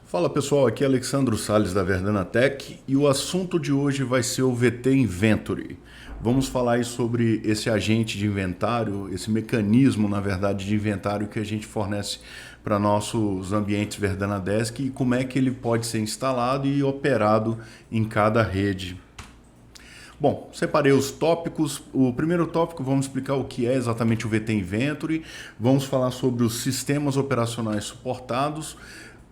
Fala pessoal, aqui é Alexandro Salles da Verdana Tech e o assunto de hoje vai ser o VT Inventory. Vamos falar aí sobre esse agente de inventário, esse mecanismo, na verdade, de inventário que a gente fornece para nossos ambientes Verdana Desk e como é que ele pode ser instalado e operado em cada rede. Bom, separei os tópicos. O primeiro tópico, vamos explicar o que é exatamente o VT Inventory. Vamos falar sobre os sistemas operacionais suportados,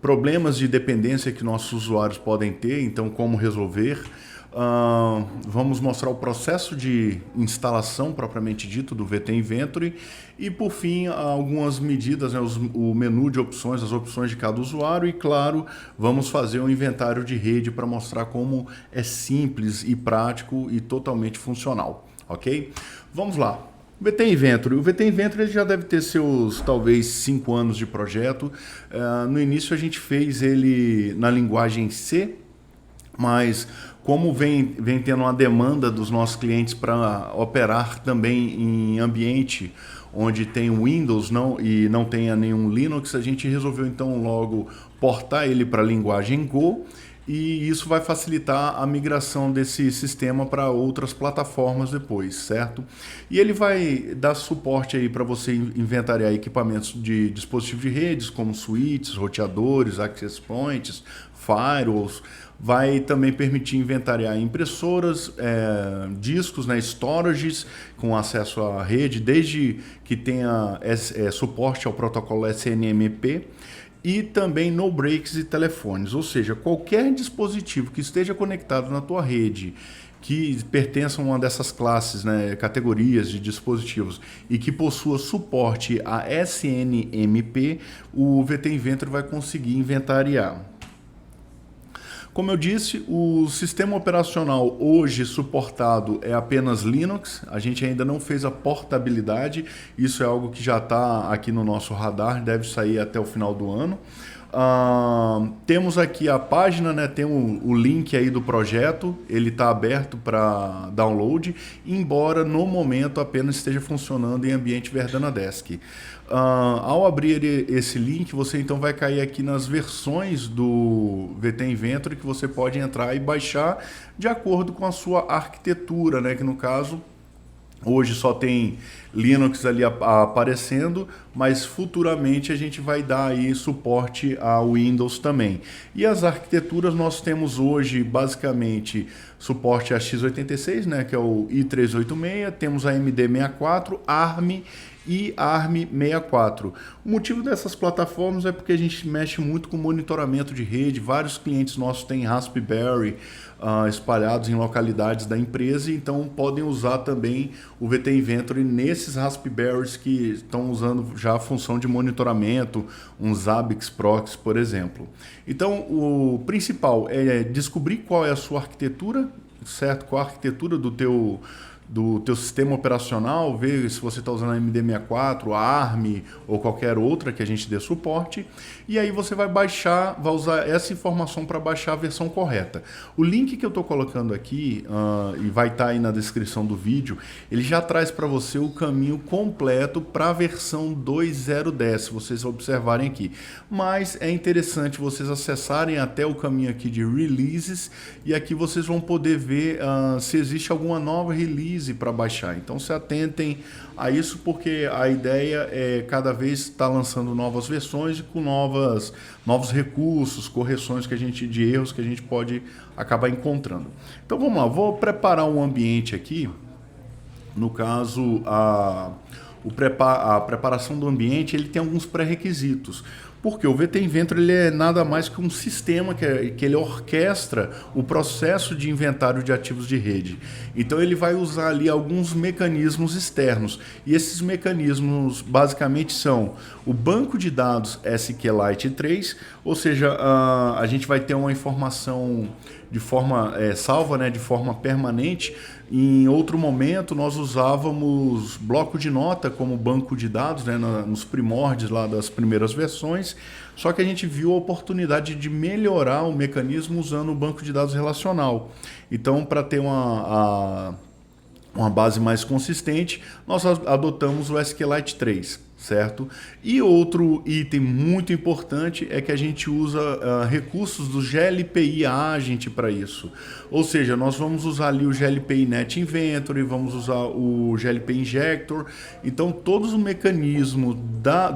problemas de dependência que nossos usuários podem ter, então como resolver. Vamos mostrar o processo de instalação propriamente dito do VT Inventory e, por fim, algumas medidas, né, o menu de opções, as opções de cada usuário e, claro, vamos fazer um inventário de rede para mostrar como é simples e prático e totalmente funcional, ok? Vamos lá. O VT Inventory. O VT Inventory já deve ter seus, talvez, 5 anos de projeto. No início a gente fez ele na linguagem C, mas como vem tendo uma demanda dos nossos clientes para operar também em ambiente onde tem Windows e não tenha nenhum Linux, a gente resolveu então logo portar ele para a linguagem Go, e isso vai facilitar a migração desse sistema para outras plataformas depois, certo? E ele vai dar suporte aí para você inventariar equipamentos de dispositivos de redes, como switches, roteadores, access points, firewalls. Vai também permitir inventariar impressoras, discos, né, storages com acesso à rede, desde que tenha suporte ao protocolo SNMP, e também no breaks e telefones, ou seja, qualquer dispositivo que esteja conectado na tua rede, que pertença a uma dessas classes, né, categorias de dispositivos e que possua suporte a SNMP, o VT Inventory vai conseguir inventariar. Como eu disse, o sistema operacional hoje suportado é apenas Linux. A gente ainda não fez a portabilidade. Isso é algo que já está aqui no nosso radar, deve sair até o final do ano. Temos aqui a página, né, tem o link aí do projeto, ele está aberto para download, embora no momento apenas esteja funcionando em ambiente Verdana Desk. Ao abrir esse link, você então vai cair aqui nas versões do VT Inventory que você pode entrar e baixar de acordo com a sua arquitetura, né, que no caso hoje só tem Linux ali aparecendo, mas futuramente a gente vai dar aí suporte ao Windows também. E as arquiteturas nós temos hoje basicamente suporte a x86, né, que é o i386, temos a AMD64, ARM e ARM64. O motivo dessas plataformas é porque a gente mexe muito com monitoramento de rede, vários clientes nossos têm Raspberry espalhados em localidades da empresa, então podem usar também o VT Inventory nesses Raspberries que estão usando já a função de monitoramento, um Zabbix Proxy, por exemplo. Então o principal é descobrir qual é a sua arquitetura, certo? Qual a arquitetura do teu sistema operacional, ver se você está usando a AMD64, a ARM ou qualquer outra que a gente dê suporte, e aí você vai usar essa informação para baixar a versão correta. O link que eu estou colocando aqui, e vai estar aí na descrição do vídeo, ele já traz para você o caminho completo para a versão 2.0.10, se vocês observarem aqui. Mas é interessante vocês acessarem até o caminho aqui de releases, e aqui vocês vão poder ver se existe alguma nova release para baixar. Então se atentem a isso, porque a ideia é cada vez estar lançando novas versões e com novos recursos, correções de erros que a gente pode acabar encontrando. Então vamos lá, vou preparar um ambiente aqui. No caso, a preparação do ambiente ele tem alguns pré-requisitos. Porque o VT Inventory ele é nada mais que um sistema que ele orquestra o processo de inventário de ativos de rede. Então ele vai usar ali alguns mecanismos externos. E esses mecanismos basicamente são o banco de dados SQLite 3, ou seja, a gente vai ter uma informação de forma salva, né, de forma permanente. Em outro momento nós usávamos bloco de nota como banco de dados, né, nos primórdios lá das primeiras versões, só que a gente viu a oportunidade de melhorar o mecanismo usando o banco de dados relacional. Então, para ter uma base mais consistente, nós adotamos o SQLite 3, certo? E outro item muito importante é que a gente usa recursos do GLPI Agent para isso. Ou seja, nós vamos usar ali o GLPI Net Inventory, vamos usar o GLPI Injector. Então, todos os mecanismos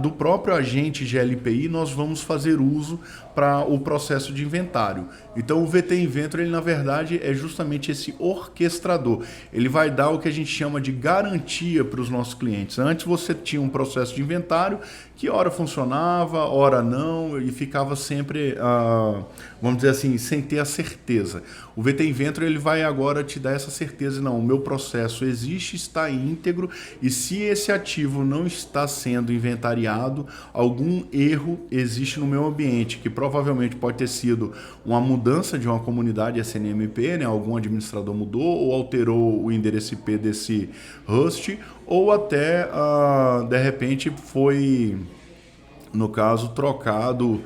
do próprio agente GLPI nós vamos fazer uso para o processo de inventário. Então, o VT Inventory, ele, na verdade, é justamente esse orquestrador. Ele vai dar o que a gente chama de garantia para os nossos clientes. Antes você tinha um processo de inventário que ora funcionava, ora não, e ficava sempre, vamos dizer assim, sem ter a certeza. O VT Inventory, ele vai agora te dar essa certeza, não, o meu processo existe, está íntegro, e se esse ativo não está sendo inventariado, algum erro existe no meu ambiente, que provavelmente pode ter sido uma mudança de uma comunidade SNMP, né? Algum administrador mudou ou alterou o endereço IP desse host, ou até, de repente, foi, no caso, trocado,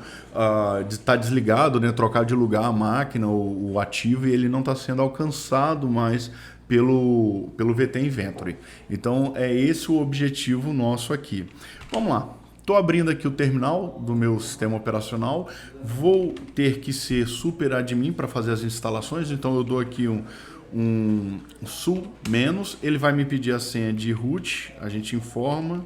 está desligado, né? Trocar de lugar a máquina, o ativo, e ele não está sendo alcançado mais pelo VT Inventory. Então, é esse o objetivo nosso aqui. Vamos lá. Estou abrindo aqui o terminal do meu sistema operacional. Vou ter que ser super admin para fazer as instalações. Então, eu dou aqui um sul menos. Ele vai me pedir a senha de root. A gente informa.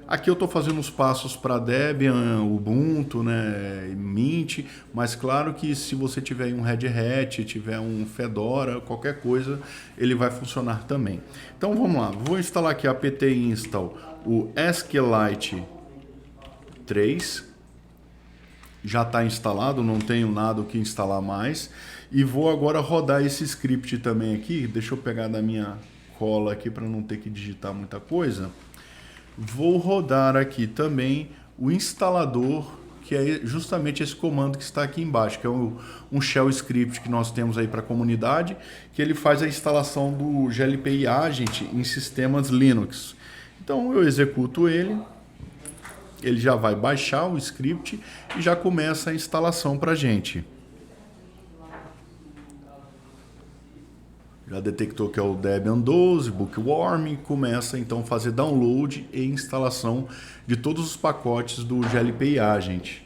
Aqui eu estou fazendo os passos para Debian, Ubuntu, né, Mint, mas claro que se você tiver um Red Hat, tiver um Fedora, qualquer coisa, ele vai funcionar também. Então vamos lá, vou instalar aqui apt install o SQLite 3, já está instalado, não tenho nada o que instalar mais, e vou agora rodar esse script também aqui, deixa eu pegar da minha cola aqui para não ter que digitar muita coisa. Vou rodar aqui também o instalador, que é justamente esse comando que está aqui embaixo, que é um shell script que nós temos aí para a comunidade, que ele faz a instalação do GLPI Agent em sistemas Linux. Então eu executo ele já vai baixar o script e já começa a instalação para a gente. Já detectou que é o Debian 12, Bookworm, começa então a fazer download e instalação de todos os pacotes do GLPI Agent.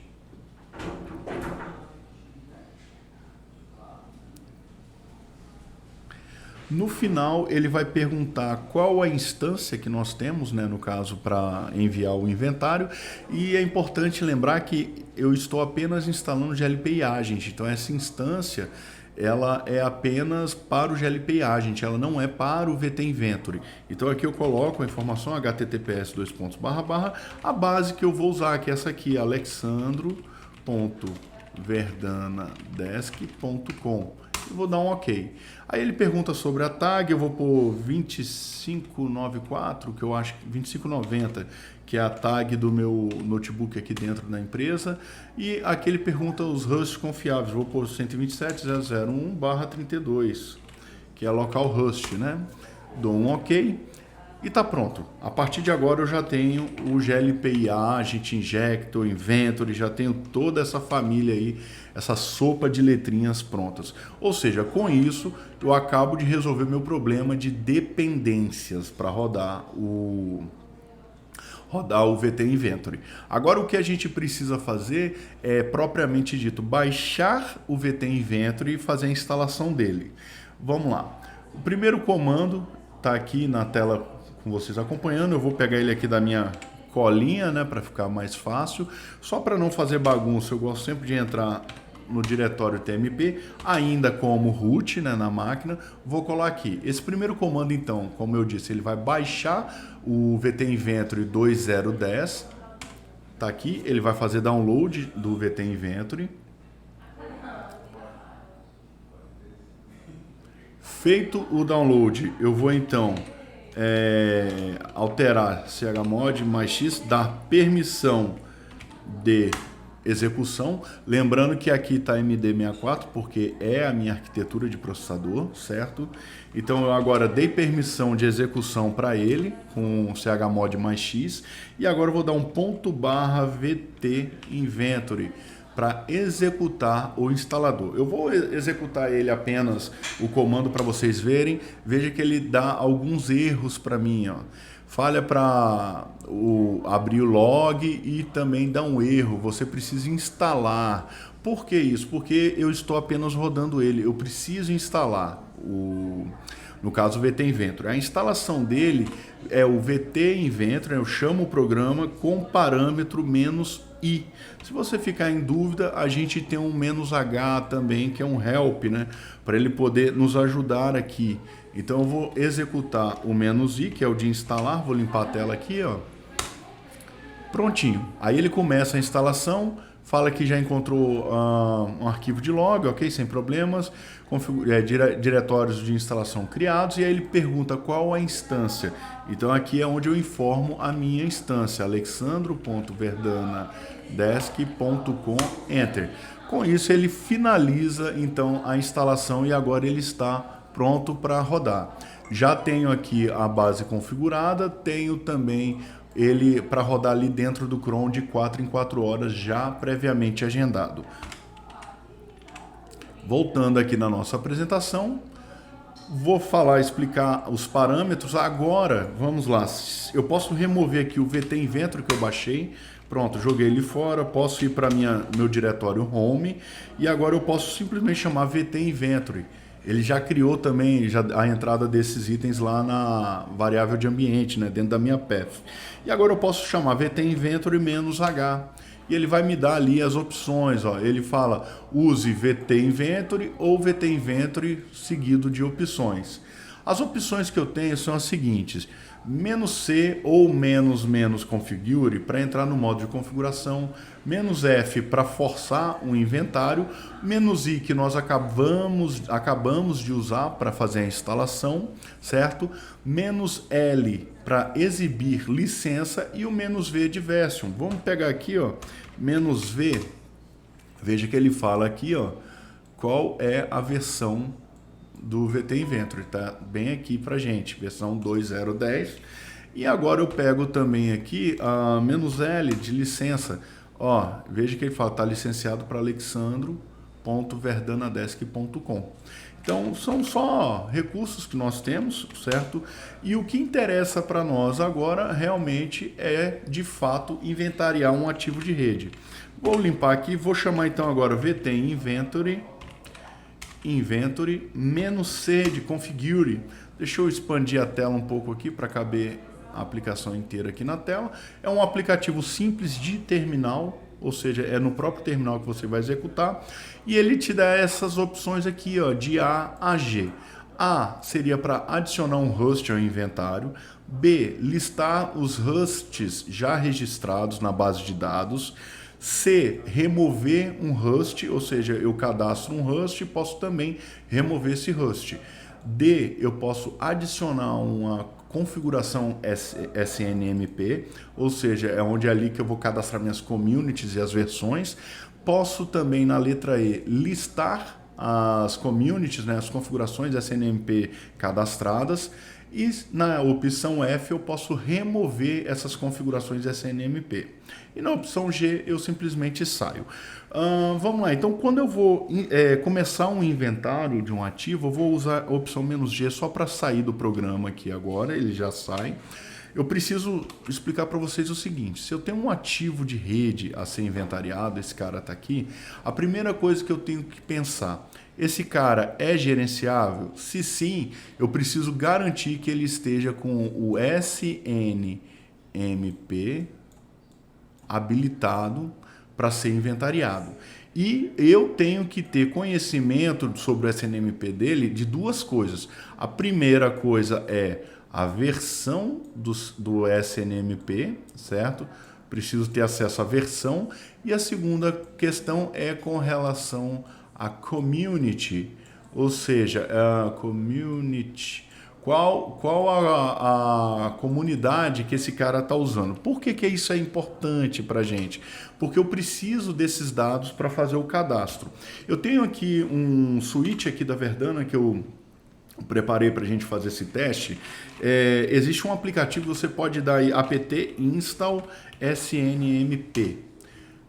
No final, ele vai perguntar qual a instância que nós temos, né, no caso, para enviar o inventário. E é importante lembrar que eu estou apenas instalando o GLPI Agent. Então, essa instância ela é apenas para o GLPI Agent, ela não é para o VT Inventory. Então aqui eu coloco a informação https://, a base que eu vou usar, que é essa aqui, alexandro.verdanadesk.com. Eu vou dar um OK. Aí ele pergunta sobre a tag, eu vou pôr 2594, que eu acho que 2590, que é a tag do meu notebook aqui dentro da empresa. E aqui ele pergunta os hosts confiáveis, vou pôr 127.001/32, que é localhost, né? Dou um OK e tá pronto. A partir de agora eu já tenho o GLPI Agent, Injector, Inventory, já tenho toda essa família aí, essa sopa de letrinhas prontas. Ou seja, com isso eu acabo de resolver meu problema de dependências para rodar o VT Inventory. Agora o que a gente precisa fazer é, propriamente dito, baixar o VT Inventory e fazer a instalação dele. Vamos lá. O primeiro comando está aqui na tela com vocês acompanhando. Eu vou pegar ele aqui da minha colinha, né, para ficar mais fácil. Só para não fazer bagunça, eu gosto sempre de entrar no diretório TMP, ainda como root, né, na máquina. Vou colar aqui. Esse primeiro comando, então, como eu disse, ele vai baixar o VT Inventory 2010. Tá aqui, ele vai fazer download do VT Inventory. Feito o download, eu vou então alterar chmod mais x, dar permissão de execução, lembrando que aqui está MD64 porque é a minha arquitetura de processador, certo? Então eu agora dei permissão de execução para ele com chmod mais x e agora eu vou dar um /VT Inventory para executar o instalador. Eu vou executar ele apenas o comando para vocês verem. Veja que ele dá alguns erros para mim, ó. Falha para abrir o log e também dá um erro. Você precisa instalar. Por que isso? Porque eu estou apenas rodando ele. Eu preciso instalar no caso o VT Inventory. A instalação dele é o VT Inventory. Eu chamo o programa com parâmetro "-i". Se você ficar em dúvida, a gente tem um "-h" também, que é um help, né? Para ele poder nos ajudar aqui. Então eu vou executar o "-i", que é o de instalar. Vou limpar a tela aqui, ó. Prontinho. Aí ele começa a instalação, fala que já encontrou um arquivo de log, ok, sem problemas, diretórios de instalação criados, e aí ele pergunta qual a instância. Então aqui é onde eu informo a minha instância, alexandro.verdanadesk.com, enter. Com isso ele finaliza então a instalação e agora ele está pronto para rodar. Já tenho aqui a base configurada, tenho também ele para rodar ali dentro do Chrome de 4 em 4 horas, já previamente agendado. Voltando aqui na nossa apresentação, vou explicar os parâmetros. Agora, vamos lá, eu posso remover aqui o VT Inventory que eu baixei. Pronto, joguei ele fora, posso ir para meu diretório Home e agora eu posso simplesmente chamar VT Inventory. Ele já criou também a entrada desses itens lá na variável de ambiente, né, dentro da minha path. E agora eu posso chamar VT Inventory -h. E ele vai me dar ali as opções. Ó. Ele fala, use VT Inventory ou VT Inventory seguido de opções. As opções que eu tenho são as seguintes. "-c" ou "-" configure para entrar no modo de configuração, "-f" para forçar um inventário, "-i" que nós acabamos de usar para fazer a instalação, certo? "-l" para exibir licença e o "-v" de version. Vamos pegar aqui, ó, "-v", veja que ele fala aqui, ó, qual é a versão do VT Inventory, tá bem aqui pra gente, versão 2.0.10. E agora eu pego também aqui a "-l" de licença. Ó, veja que ele fala, tá licenciado para alexandro.verdanadesk.com. Então são só recursos que nós temos, certo? E o que interessa para nós agora realmente é de fato inventariar um ativo de rede. Vou limpar aqui, vou chamar então agora VT Inventory "-c" de configure. Deixa eu expandir a tela um pouco aqui para caber a aplicação inteira aqui na tela. É um aplicativo simples de terminal, ou seja, é no próprio terminal que você vai executar. E ele te dá essas opções aqui, ó, de A a G. A seria para adicionar um host ao inventário. B, listar os hosts já registrados na base de dados. C, remover um host, ou seja, eu cadastro um host e posso também remover esse host. D, eu posso adicionar uma configuração SNMP, ou seja, é onde é ali que eu vou cadastrar minhas communities e as versões. Posso também, na letra E, listar as communities, né, as configurações SNMP cadastradas. E na opção F eu posso remover essas configurações SNMP. E na opção G eu simplesmente saio. Vamos lá, então quando eu vou começar um inventário de um ativo, eu vou usar a opção "-g só para sair do programa aqui agora, ele já sai. Eu preciso explicar para vocês o seguinte, se eu tenho um ativo de rede a ser inventariado, esse cara está aqui, a primeira coisa que eu tenho que pensar, esse cara é gerenciável? Se sim, eu preciso garantir que ele esteja com o SNMP habilitado para ser inventariado. E eu tenho que ter conhecimento sobre o SNMP dele de duas coisas. A primeira coisa é a versão do SNMP, certo? Preciso ter acesso à versão. E a segunda questão é com relação a community, ou seja, a community, qual a comunidade que esse cara está usando. Por que isso é importante para a gente? Porque eu preciso desses dados para fazer o cadastro. Eu tenho aqui um switch aqui da Verdana que eu preparei para a gente fazer esse teste. Existe um aplicativo que você pode dar aí apt install snmp.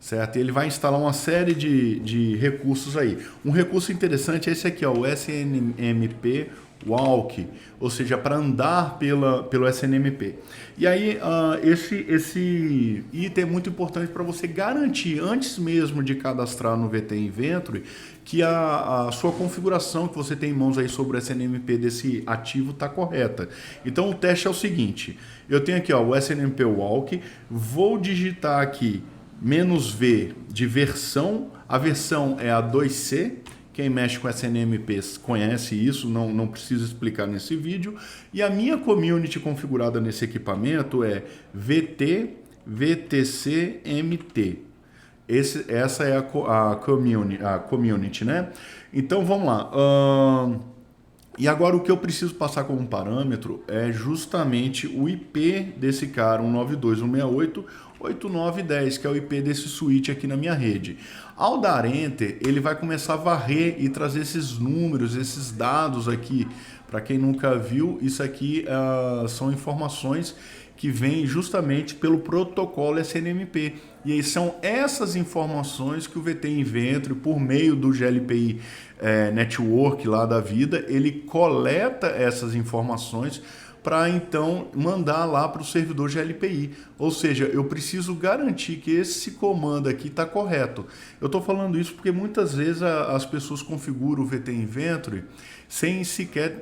certo? Ele vai instalar uma série de recursos aí. Um recurso interessante é esse aqui, ó, o SNMP Walk, ou seja, para andar pelo SNMP. E aí, esse item é muito importante para você garantir, antes mesmo de cadastrar no VT Inventory, que a sua configuração que você tem em mãos aí sobre o SNMP desse ativo está correta. Então, o teste é o seguinte, eu tenho aqui, ó, o SNMP Walk, vou digitar aqui "-v" de versão, a versão é a 2C, quem mexe com SNMPs conhece isso, não preciso explicar nesse vídeo. E a minha community configurada nesse equipamento é VT VTC-MT. Essa é a community, né? Então vamos lá. E agora o que eu preciso passar como parâmetro é justamente o IP desse cara, 192.168.89.10, que é o IP desse switch aqui na minha rede. Ao dar Enter, ele vai começar a varrer e trazer esses números, esses dados aqui. Para quem nunca viu, isso aqui são informações que vêm justamente pelo protocolo SNMP. E aí são essas informações que o VT Inventory, por meio do GLPI Network lá da vida, ele coleta essas informações para então mandar lá para o servidor GLPI. Ou seja, eu preciso garantir que esse comando aqui está correto. Eu estou falando isso porque muitas vezes as pessoas configuram o VT Inventory sem sequer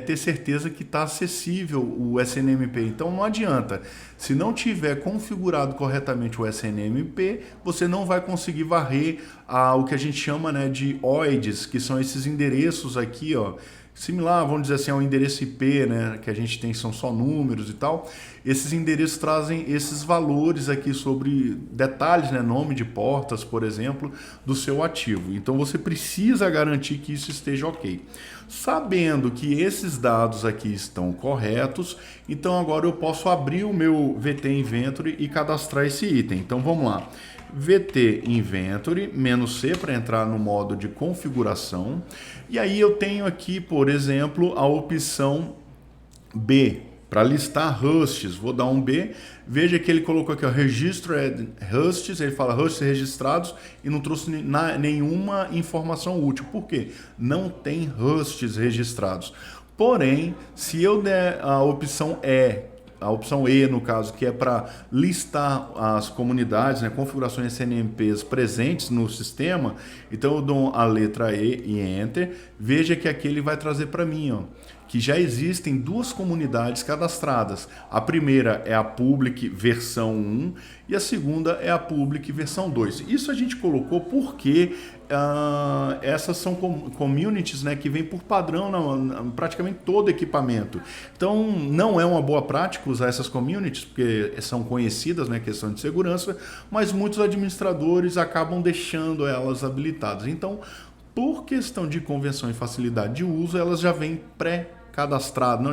ter certeza que está acessível o SNMP. Então não adianta. Se não tiver configurado corretamente o SNMP, você não vai conseguir varrer o que a gente chama, né, de OIDs, que são esses endereços aqui, ó, similar, vamos dizer assim, ao endereço IP, né, que a gente tem, são só números e tal. Esses endereços trazem esses valores aqui sobre detalhes, né, nome de portas, por exemplo, do seu ativo. Então você precisa garantir que isso esteja ok. Sabendo que esses dados aqui estão corretos, então agora eu posso abrir o meu VT Inventory e cadastrar esse item. Então vamos lá. VT Inventory, "-C", para entrar no modo de configuração. E aí eu tenho aqui, por exemplo, a opção B, para listar hosts. Vou dar um B. Veja que ele colocou aqui, ó, Registered Hosts, ele fala hosts registrados e não trouxe nenhuma informação útil. Por quê? Não tem hosts registrados. Porém, se eu der a opção E, no caso, que é para listar as comunidades, né, configurações SNMPs presentes no sistema, então eu dou a letra E e Enter. Veja que aqui ele vai trazer para mim, ó, que já existem duas comunidades cadastradas. A primeira é a Public versão 1 e a segunda é a Public versão 2. Isso a gente colocou porque essas são communities, né, que vêm por padrão praticamente todo equipamento. Então não é uma boa prática usar essas communities, porque são conhecidas, né, questão de segurança, mas muitos administradores acabam deixando elas habilitadas. Então, por questão de convenção e facilidade de uso, elas já vêm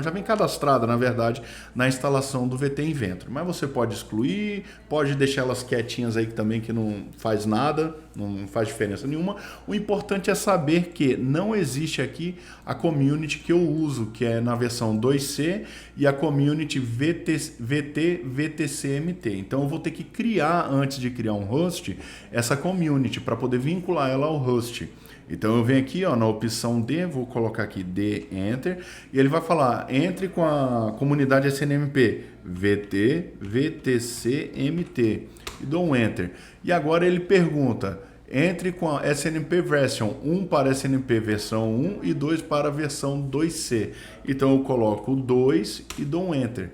já vem cadastrada, na verdade, na instalação do VT Inventory. Mas você pode excluir, pode deixar elas quietinhas aí também, que não faz nada, não faz diferença nenhuma. O importante é saber que não existe aqui a community que eu uso, que é na versão 2C, e a community VT-VTC-MT. Então eu vou ter que criar, antes de criar um host, essa community para poder vincular ela ao host. Então eu venho aqui, ó, na opção D, vou colocar aqui D, Enter, e ele vai falar, entre com a comunidade SNMP, VT, VTC, MT, e dou um Enter. E agora ele pergunta, entre com a SNMP Version 1 para SNMP versão 1 e 2 para a versão 2C. Então eu coloco o 2 e dou um Enter.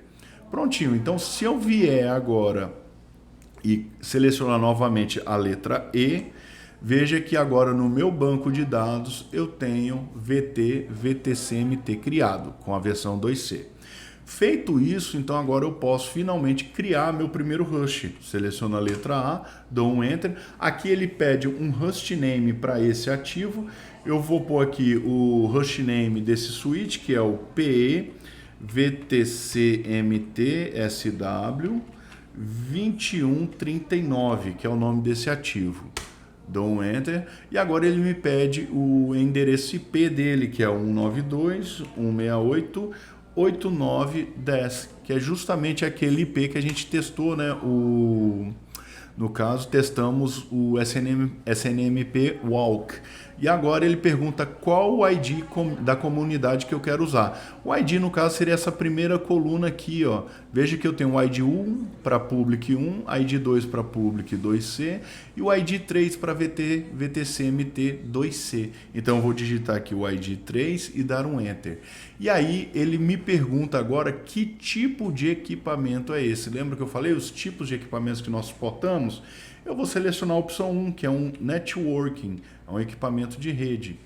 Prontinho, então se eu vier agora e selecionar novamente a letra E, veja que agora no meu banco de dados eu tenho VT, VTC-MT criado com a versão 2C. Feito isso, então agora eu posso finalmente criar meu primeiro host. Seleciono a letra A, dou um Enter. Aqui ele pede um hostname para esse ativo. Eu vou pôr aqui o hostname desse switch, que é o PE VTC-MT SW 2139, que é o nome desse ativo. Dou um Enter e agora ele me pede o endereço IP dele, que é 192.168.89.10, que é justamente aquele IP que a gente testou, né, No caso, testamos o SNMP Walk. E agora ele pergunta qual o ID da comunidade que eu quero usar. O ID, no caso, seria essa primeira coluna aqui, ó. Veja que eu tenho o ID 1 para Public 1, ID 2 para Public 2C e o ID 3 para VTC-MT 2C. Então eu vou digitar aqui o ID 3 e dar um Enter. E aí ele me pergunta agora que tipo de equipamento é esse. Lembra que eu falei os tipos de equipamentos que nós suportamos? Eu vou selecionar a opção 1, que é um Networking, é um equipamento de rede.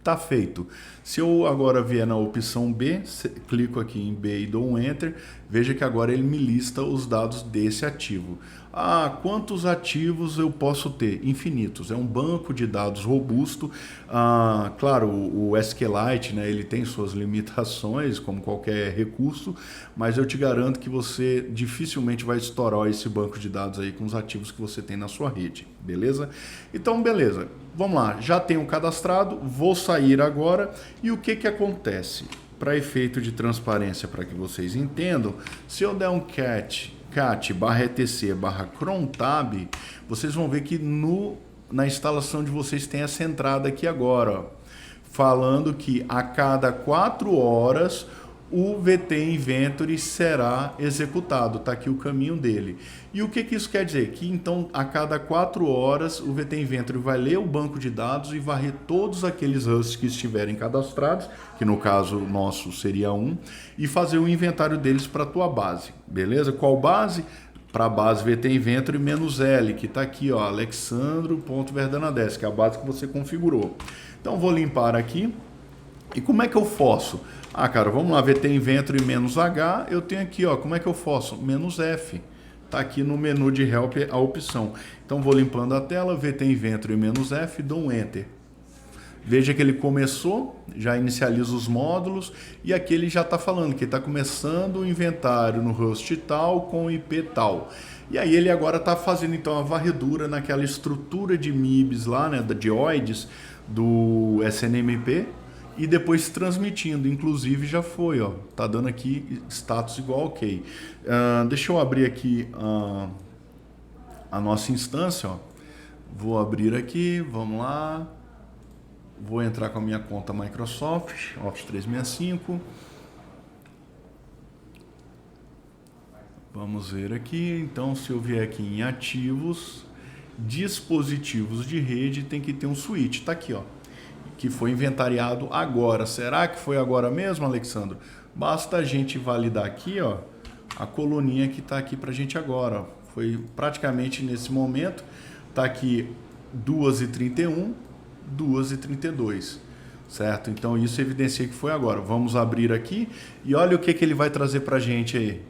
Tá feito. Se eu agora vier na opção B, clico aqui em B e dou um Enter, veja que agora ele me lista os dados desse ativo. Ah, quantos ativos eu posso ter? Infinitos. É um banco de dados robusto. Ah, claro, o SQLite, né, ele tem suas limitações, como qualquer recurso, mas eu te garanto que você dificilmente vai estourar esse banco de dados aí com os ativos que você tem na sua rede, beleza? Então, beleza. Vamos lá, já tenho cadastrado, vou sair agora e o que acontece? Para efeito de transparência, para que vocês entendam, se eu der um cat /etc/crontab, vocês vão ver que na instalação de vocês tem essa entrada aqui agora, ó, falando que a cada 4 horas o VT Inventory será executado. Está aqui o caminho dele. E o que isso quer dizer? Que então a cada 4 horas o VT Inventory vai ler o banco de dados e varrer todos aqueles hosts que estiverem cadastrados, que no caso nosso seria 1, e fazer o inventário deles para a tua base. Beleza? Qual base? Para a base VT Inventory -L, que está aqui, ó, alexandro.verdana10, que é a base que você configurou. Então vou limpar aqui. E como é que eu faço? Ah, cara, vamos lá, VT Inventory -H, eu tenho aqui, ó, como é que eu faço? -F. Está aqui no menu de Help a opção. Então vou limpando a tela, VT Inventory -F, dou um Enter. Veja que ele começou, já inicializa os módulos e aqui ele já está falando que está começando o inventário no host tal com IP tal. E aí ele agora está fazendo então a varredura naquela estrutura de MIBs lá, né, de OIDs do SNMP, e depois transmitindo, inclusive já foi, ó, tá dando aqui status igual ok. Deixa eu abrir aqui a nossa instância, ó. Vou abrir aqui, vamos lá. Vou entrar com a minha conta Microsoft, Office 365. Vamos ver aqui, então se eu vier aqui em ativos, dispositivos de rede, tem que ter um switch, tá aqui, ó, que foi inventariado agora. Será que foi agora mesmo, Alexandro? Basta a gente validar aqui, ó, a coluninha que está aqui para a gente agora. Ó. Foi praticamente nesse momento. Está aqui 2h31, 2h32, certo? Então isso evidencia que foi agora. Vamos abrir aqui e olha o que ele vai trazer para a gente aí.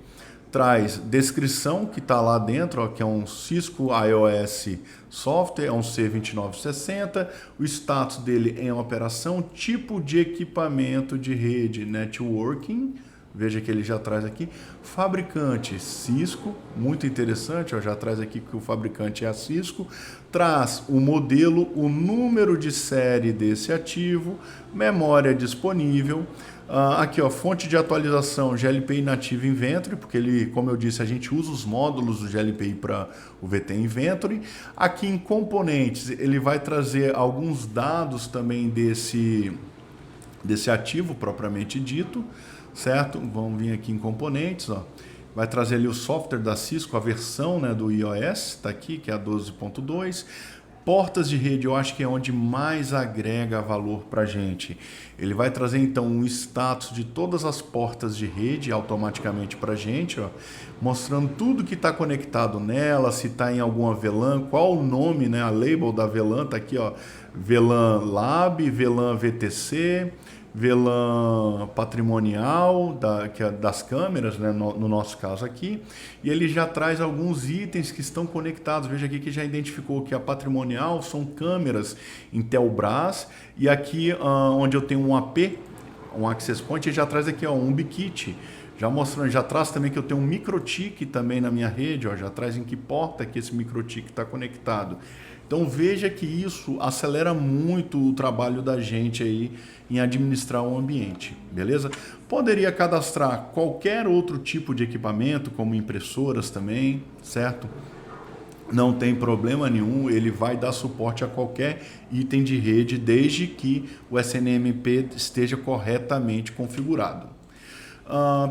Traz descrição que está lá dentro, ó, que é um Cisco iOS Software, é um C2960, o status dele é em operação, tipo de equipamento de rede networking, veja que ele já traz aqui, fabricante Cisco, muito interessante, ó, já traz aqui que o fabricante é a Cisco, traz o modelo, o número de série desse ativo, memória disponível. Aqui, ó, fonte de atualização GLPI Native Inventory, porque ele, como eu disse, a gente usa os módulos do GLPI para o VT Inventory. Aqui em componentes, ele vai trazer alguns dados também desse ativo propriamente dito, certo? Vamos vir aqui em componentes, ó. Vai trazer ali o software da Cisco, a versão, né, do iOS, está aqui, que é a 12.2. Portas de rede, eu acho que é onde mais agrega valor para a gente. Ele vai trazer então um status de todas as portas de rede automaticamente para a gente, ó, mostrando tudo que está conectado nela, se está em alguma VLAN, qual o nome, né, a label da VLAN, está aqui, ó, VLAN Lab, VLAN VTC, VLAN patrimonial das câmeras, né, no nosso caso aqui, e ele já traz alguns itens que estão conectados. Veja aqui que já identificou que a patrimonial são câmeras Intelbras, e aqui onde eu tenho um AP, um Access Point, ele já traz aqui, ó, um UbiKit, já mostrando, já traz também que eu tenho um microtik também na minha rede, ó, já traz em que porta que esse microtik está conectado. Então veja que isso acelera muito o trabalho da gente aí em administrar o ambiente, beleza? Poderia cadastrar qualquer outro tipo de equipamento, como impressoras também, certo? Não tem problema nenhum, ele vai dar suporte a qualquer item de rede, desde que o SNMP esteja corretamente configurado.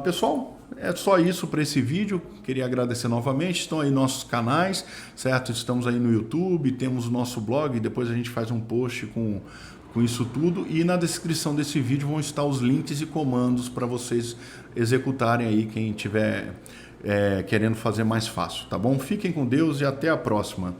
Pessoal, é só isso para esse vídeo. Queria agradecer novamente. Estão aí nossos canais, certo? Estamos aí no YouTube, temos o nosso blog, depois a gente faz um post com isso tudo. E na descrição desse vídeo vão estar os links e comandos para vocês executarem aí, quem tiver querendo fazer mais fácil, tá bom? Fiquem com Deus e até a próxima.